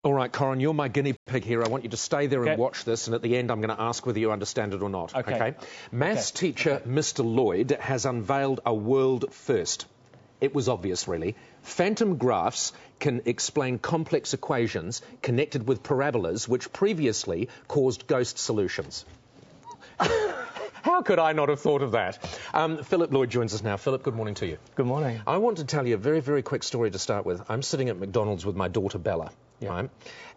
All right, Corin, you're my guinea pig here. I want you to stay there and watch this, and at the end I'm going to ask whether you understand it or not. Okay? Maths teacher Mr. Lloyd has unveiled a world first. It was obvious, really. Phantom graphs can explain complex equations connected with parabolas, which previously caused ghost solutions. How could I not have thought of that? Philip Lloyd joins us now. Philip, good morning to you. Good morning. I want to tell you a very, very quick story to start with. I'm sitting at McDonald's with my daughter Bella. Yeah.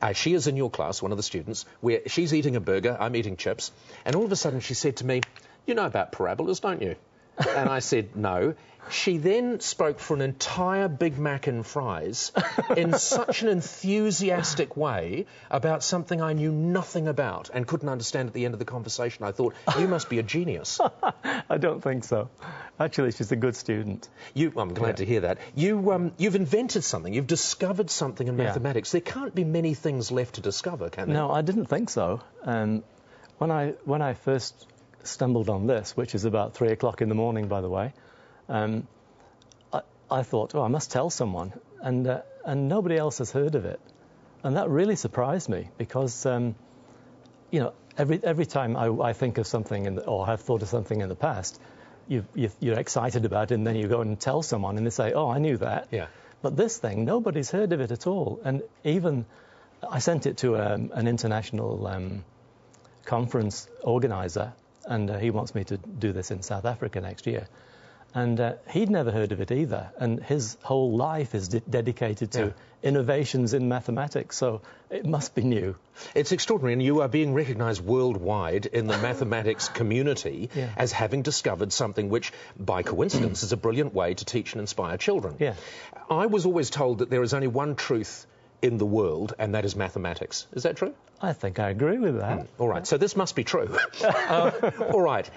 Right? She is in your class, one of the students, where she's eating a burger, I'm eating chips, and all of a sudden she said to me, "You know about parabolas, don't you?" And I said, "No." She then spoke for an entire Big Mac and fries in such an enthusiastic way about something I knew nothing about and couldn't understand at the end of the conversation. I thought, you must be a genius. I don't think so. Actually, she's a good student. I'm glad to hear that. You've invented something. You've discovered something in mathematics. There can't be many things left to discover, can there? No, I didn't think so. When I first stumbled on this, which is about 3 o'clock in the morning, by the way, I thought, oh, I must tell someone, and nobody else has heard of it, and that really surprised me because, you know, every time I think of something or have thought of something in the past, you're excited about it, and then you go and tell someone, and they say, oh, I knew that. Yeah. But this thing, nobody's heard of it at all, and even I sent it to an international conference organizer, and he wants me to do this in South Africa next year. And he'd never heard of it either. And his whole life is dedicated to innovations in mathematics, so it must be new. It's extraordinary, and you are being recognised worldwide in the mathematics community as having discovered something which, by coincidence, is a brilliant way to teach and inspire children. Yeah. I was always told that there is only one truth in the world, and that is mathematics. Is that true? I think I agree with that. All right, so this must be true. All right,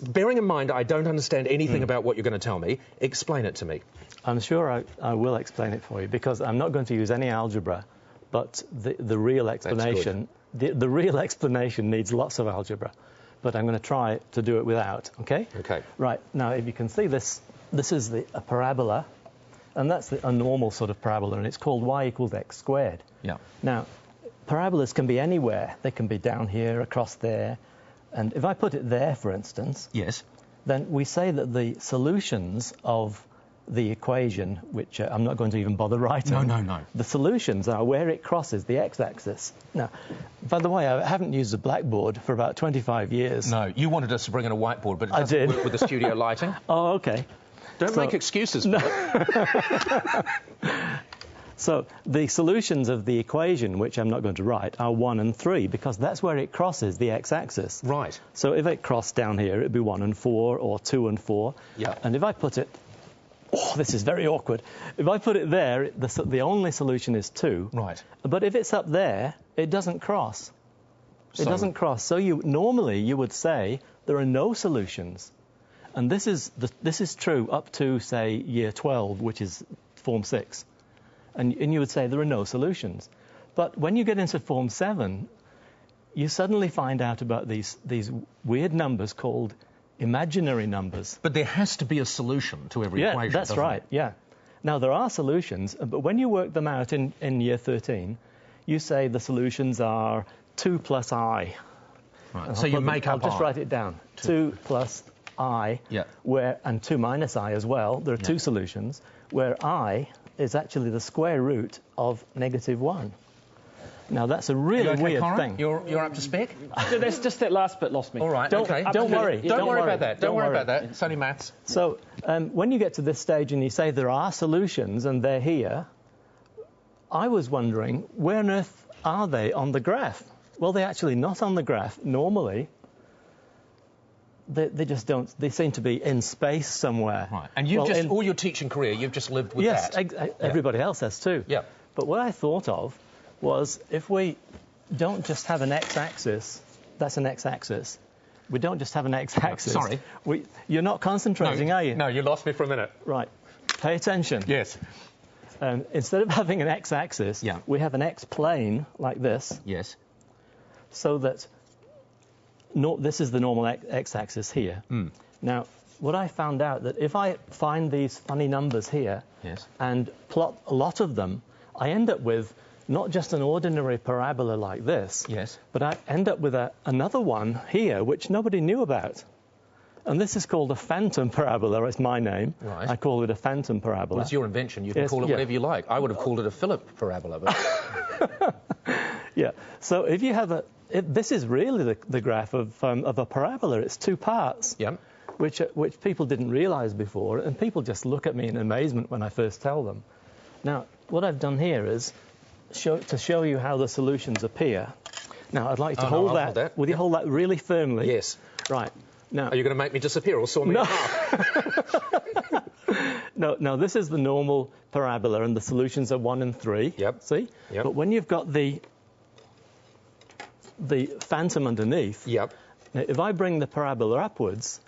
bearing in mind I don't understand anything about what you're going to tell me, explain it to me. I'm sure I will explain it for you, because I'm not going to use any algebra, but the real explanation, the real explanation needs lots of algebra, but I'm going to try to do it without, okay? Okay. Right, now if you can see this is a parabola, and that's a normal sort of parabola, and it's called y equals x squared. Yeah. Now, parabolas can be anywhere. They can be down here, across there. And if I put it there, for instance, then we say that the solutions of the equation, which I'm not going to even bother writing. No. The solutions are where it crosses the x-axis. Now, by the way, I haven't used a blackboard for about 25 years. No, you wanted us to bring in a whiteboard, but it doesn't work with the studio lighting. Oh, OK. Don't make excuses. No. So the solutions of the equation, which I'm not going to write, are 1 and 3, because that's where it crosses the x-axis. Right. So if it crossed down here, it'd be 1 and 4, or 2 and 4. Yeah. And if I put it... Oh, this is very awkward. If I put it there, the only solution is 2. Right. But if it's up there, it doesn't cross. It doesn't cross. So normally you would say there are no solutions. And this is true up to, say, year 12, which is Form 6. And you would say there are no solutions. But when you get into Form 7, you suddenly find out about these weird numbers called imaginary numbers. But there has to be a solution to every equation, Yeah, that's right, yeah. Now, there are solutions, but when you work them out in year 13, you say the solutions are 2 plus I. Right. So you make up I'll just write it down. 2 plus I, and 2 minus I as well. There are two solutions, where I is actually the square root of -1. Now, that's a really weird thing. You're up to spec? There's just that last bit lost me. All right, Don't worry. Don't worry about that. Don't worry about that. It's only maths. So, when you get to this stage and you say there are solutions and they're here, I was wondering, where on earth are they on the graph? Well, they're actually not on the graph. Normally, they just don't. They seem to be in space somewhere. Right. And you've all your teaching career, you've just lived with that. Yes, everybody else has too. Yeah. But what I thought of was, if we don't just have an x-axis, that's an x-axis. We don't just have an x-axis. Sorry. You're not concentrating, are you? No, you lost me for a minute. Right. Pay attention. Yes. Instead of having an x-axis, we have an x-plane like this. Yes. So that this is the normal x-axis here. Now, what I found out, that if I find these funny numbers here and plot a lot of them, I end up with not just an ordinary parabola like this, Yes. but I end up with another one here which nobody knew about. And this is called a Phantom Parabola. It's my name. Right. I call it a Phantom Parabola. Well, it's your invention. You can call it whatever you like. I would have called it a Philip Parabola. But... Yeah. So if you have this is really the graph of a parabola. It's two parts. Yep. Which people didn't realise before, and people just look at me in amazement when I first tell them. Now, what I've done here is to show you how the solutions appear. Now, I'd like to hold that. Will you hold that really firmly? Yes. Right. Now, are you going to make me disappear or saw me in half? No, this is the normal parabola, and the solutions are 1 and 3. Yep. See? Yep. But when you've got the phantom underneath, yep. Now, if I bring the parabola upwards,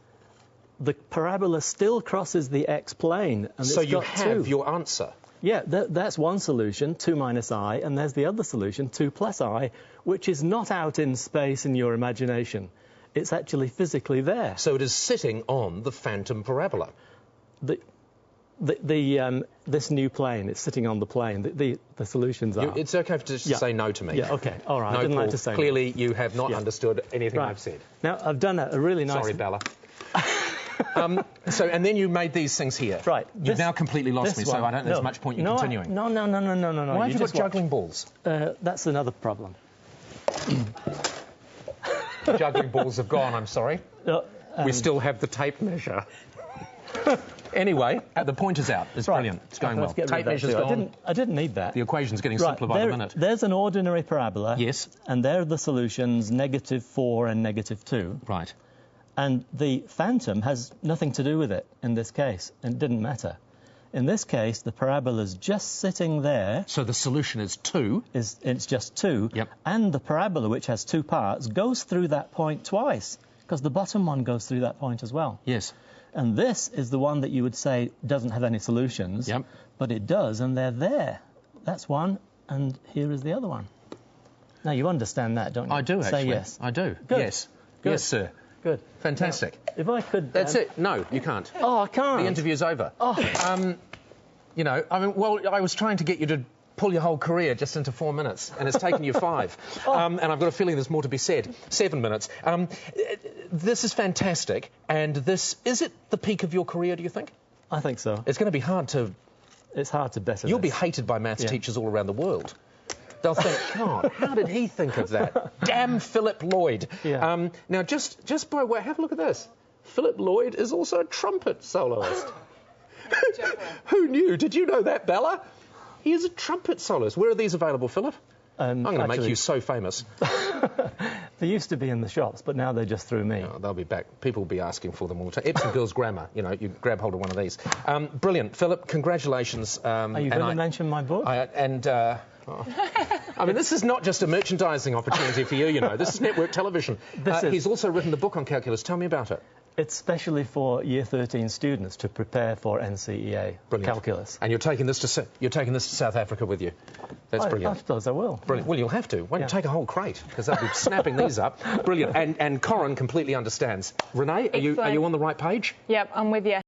the parabola still crosses the x-plane. So you have your answer. Yeah, that's one solution, 2 minus I, and there's the other solution, 2 plus I, which is not out in space in your imagination. It's actually physically there. So it is sitting on the Phantom Parabola. This new plane, it's sitting on the plane. The solutions are. It's okay to just say no to me. Yeah, okay, all right. No, I didn't Paul, like to say clearly no. You have not understood anything Right. I've said. Now, I've done a really nice... Sorry, Bella. And then you made these things here. Right. You've now completely lost me, so I don't think there's much point in continuing. No. Why have you got juggling balls? That's another problem. The juggling balls have gone, I'm sorry. We still have the tape measure. Anyway, the pointer's out. It's brilliant. It's going well. Tape measure's gone. I didn't need that. The equation's getting simpler by the minute. There's an ordinary parabola. Yes. And there are the solutions -4 and -2. Right. And the phantom has nothing to do with it in this case. It didn't matter. In this case, the parabola's just sitting there. So the solution is 2. It's just 2. Yep. And the parabola, which has 2 parts, goes through that point twice, because the bottom one goes through that point as well. Yes. And this is the one that you would say doesn't have any solutions. Yep. But it does, and they're there. That's one, and here is the other one. Now, you understand that, don't you? I do, actually. Say yes. I do. Good. Yes. Good. Yes, sir. Good. Fantastic. Now, if I could... That's it. No, you can't. Oh, I can't. The interview's over. Oh. You know, I was trying to get you to pull your whole career just into 4 minutes, and it's taken you 5. And I've got a feeling there's more to be said. 7 minutes. This is fantastic, and is it the peak of your career, do you think? I think so. It's going to be hard to... It's hard to better You'll this. be hated by maths teachers all around the world. They'll think, God, how did he think of that? Damn Philip Lloyd. Yeah. Now, just by way, have a look at this. Philip Lloyd is also a trumpet soloist. Who knew? Did you know that, Bella? He is a trumpet soloist. Where are these available, Philip? I'm going to make you so famous. They used to be in the shops, but now they're just through me. Oh, they'll be back. People will be asking for them all the time. Epsom Girls Grammar, you know, you grab hold of one of these. Brilliant. Philip, congratulations. Are you going to mention my book? I mean, this is not just a merchandising opportunity for you, you know. This is network television. He's also written the book on calculus. Tell me about it. It's specially for Year 13 students to prepare for NCEA calculus. And you're taking this to South Africa with you. That's brilliant. I suppose I will. Brilliant. Well, you'll have to. Why don't you take a whole crate? Because they'll be snapping these up. Brilliant. And Corin completely understands. Renee, are you on the right page? Yep, I'm with you.